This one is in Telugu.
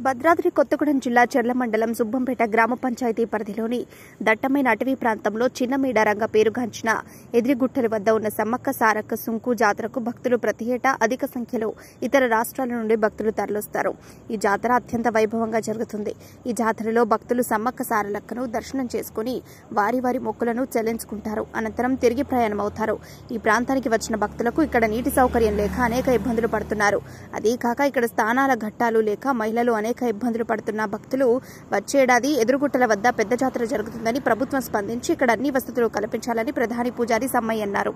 భద్రాద్రి కొత్తగూడెం జిల్లా చెర్ల మండలం సుబ్బంపేట గ్రామ పంచాయతీ పరిధిలోని దట్టమైన అటవీ ప్రాంతంలో చిన్న మేడారంగా పేరుగాంచిన ఎదిరిగుట్టల వద్ద ఉన్న సమ్మక్క సారక్క సుంకు జాతరకు భక్తులు ప్రతి ఏటా అధిక సంఖ్యలో ఇతర రాష్ట్రాల నుండి భక్తులు తరలిస్తారు. ఈ జాతర అత్యంత వైభవంగా జరుగుతుంది. ఈ జాతరలో భక్తులు సమ్మక్క సారలక్కను దర్శనం చేసుకుని వారి వారి మొక్కులను చెల్లించుకుంటారు. అనంతరం తిరిగి ప్రయాణమవుతారు. ఈ ప్రాంతానికి వచ్చిన భక్తులకు ఇక్కడ నీటి సౌకర్యం లేక అనేక ఇబ్బందులు పడుతున్నారు. అదీ కాక ఇక్కడ స్థానాల ఘట్టాలు లేక మహిళలు అనేక ఇబ్బందులు పడుతున్న భక్తులు వచ్చేడాది ఎదురుగుట్టల వద్ద పెద్ద జాతర జరుగుతుందని ప్రభుత్వం స్పందించి ఇక్కడ అన్ని వసతులు కల్పించాలని ప్రధాని పూజారి సమ్మయ్య అన్నారు.